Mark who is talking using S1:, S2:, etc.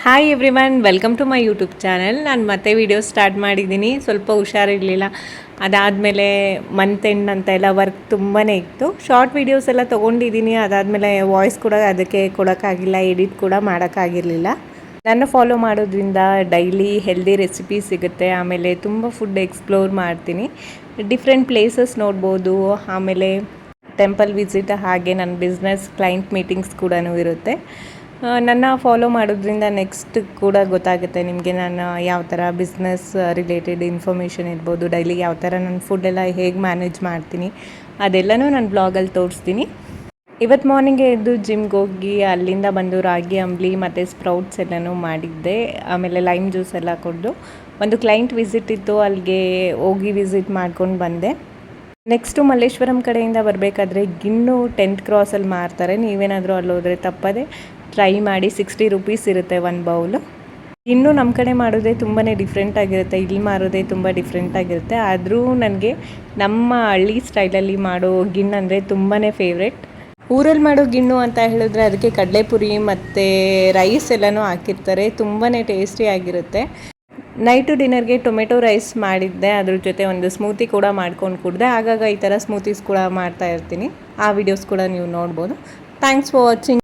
S1: Hi everyone, welcome to my YouTube channel. ನಾನು ಮತ್ತೆ video start ಮಾಡಿದ್ದೀನಿ. ಸ್ವಲ್ಪ ಹುಷಾರಿರಲಿಲ್ಲ. ಅದಾದಮೇಲೆ ಮಂತ್ ಎಂಡ್ ಅಂತ ಎಲ್ಲ ವರ್ಕ್ ತುಂಬಾ ಇತ್ತು. ಶಾರ್ಟ್ ವೀಡಿಯೋಸ್ ಎಲ್ಲ ತೊಗೊಂಡಿದ್ದೀನಿ. ಅದಾದಮೇಲೆ ವಾಯ್ಸ್ ಕೂಡ ಅದಕ್ಕೆ ಕೊಡೋಕ್ಕಾಗಿಲ್ಲ, ಎಡಿಟ್ ಕೂಡ ಮಾಡೋಕ್ಕಾಗಿರಲಿಲ್ಲ. ನನ್ನ ಫಾಲೋ ಮಾಡೋದ್ರಿಂದ ಡೈಲಿ ಹೆಲ್ದಿ ರೆಸಿಪಿ ಸಿಗುತ್ತೆ. ಆಮೇಲೆ ತುಂಬ ಫುಡ್ ಎಕ್ಸ್ಪ್ಲೋರ್ ಮಾಡ್ತೀನಿ. ಡಿಫ್ರೆಂಟ್ ಪ್ಲೇಸಸ್ ನೋಡ್ಬೋದು. ಆಮೇಲೆ ಟೆಂಪಲ್ ವಿಸಿಟ್, ಹಾಗೆ ನನ್ನ ಬಿಸ್ನೆಸ್ ಕ್ಲೈಂಟ್ ಮೀಟಿಂಗ್ಸ್ ಕೂಡ ಇರುತ್ತೆ. ನನ್ನ ಫಾಲೋ ಮಾಡೋದ್ರಿಂದ ನೆಕ್ಸ್ಟ್ ಕೂಡ ಗೊತ್ತಾಗುತ್ತೆ ನಿಮಗೆ ನಾನು ಯಾವ ಥರ ಬಿಸ್ನೆಸ್ ರಿಲೇಟೆಡ್ ಇನ್ಫಾರ್ಮೇಷನ್ ಇರ್ಬೋದು, ಡೈಲಿ ಯಾವ ಥರ ನಾನು ಫುಡ್ಡೆಲ್ಲ ಹೇಗೆ ಮ್ಯಾನೇಜ್ ಮಾಡ್ತೀನಿ ಅದೆಲ್ಲನೂ ನಾನು ಬ್ಲಾಗಲ್ಲಿ ತೋರಿಸ್ತೀನಿ. ಇವತ್ತು ಮಾರ್ನಿಂಗೇ ಎದ್ದು ಜಿಮ್ಗೆ ಹೋಗಿ ಅಲ್ಲಿಂದ ಬಂದು ರಾಗಿ ಅಂಬ್ಲಿ ಮತ್ತು ಸ್ಪ್ರೌಟ್ಸ್ ಎಲ್ಲನೂ ಮಾಡಿದ್ದೆ. ಆಮೇಲೆ ಲೈಮ್ ಜ್ಯೂಸ್ ಎಲ್ಲ ಕೊಟ್ಟು ಒಂದು ಕ್ಲೈಂಟ್ ವಿಸಿಟ್ ಇತ್ತು, ಅಲ್ಲಿಗೆ ಹೋಗಿ ವಿಸಿಟ್ ಮಾಡ್ಕೊಂಡು ಬಂದೆ. ನೆಕ್ಸ್ಟು ಮಲ್ಲೇಶ್ವರಂ ಕಡೆಯಿಂದ ಬರಬೇಕಾದ್ರೆ ಗಿಣ್ಣು 10th ಕ್ರಾಸಲ್ಲಿ ಮಾರ್ತಾರೆ. ನೀವೇನಾದರೂ ಅಲ್ಲಿ ಹೋದರೆ ತಪ್ಪದೆ ಟ್ರೈ ಮಾಡಿ. 60 ರೂಪೀಸ್ ಇರುತ್ತೆ ಒಂದು ಬೌಲು. ಇನ್ನೂ ನಮ್ಮ ಕಡೆ ಮಾಡೋದೇ ತುಂಬಾ ಡಿಫ್ರೆಂಟಾಗಿರುತ್ತೆ, ಇಲ್ಲಿ ಮಾರೋದೇ ತುಂಬ ಡಿಫ್ರೆಂಟಾಗಿರುತ್ತೆ. ಆದರೂ ನನಗೆ ನಮ್ಮ ಹಳ್ಳಿ ಸ್ಟೈಲಲ್ಲಿ ಮಾಡೋ ಗಿಣ್ಣು ಅಂದರೆ ತುಂಬಾ ಫೇವ್ರೆಟ್. ಊರಲ್ಲಿ ಮಾಡೋ ಗಿಣ್ಣು ಅಂತ ಹೇಳಿದ್ರೆ ಅದಕ್ಕೆ ಕಡಲೆಪುರಿ ಮತ್ತು ರೈಸ್ ಎಲ್ಲನೂ ಹಾಕಿರ್ತಾರೆ, ತುಂಬಾ ಟೇಸ್ಟಿಯಾಗಿರುತ್ತೆ. ನೈಟು ಡಿನ್ನರ್ಗೆ ಟೊಮೆಟೊ ರೈಸ್ ಮಾಡಿದ್ದೆ, ಅದ್ರ ಜೊತೆ ಒಂದು ಸ್ಮೂತಿ ಕೂಡ ಮಾಡ್ಕೊಂಡು ಕುಡಿದೆ. ಆಗಾಗ ಈ ಥರ ಸ್ಮೂತೀಸ್ ಕೂಡ ಮಾಡ್ತಾ ಇರ್ತೀನಿ. ಆ ವಿಡಿಯೋಸ್ ಕೂಡ ನೀವು ನೋಡ್ಬೋದು. Thanks for watching.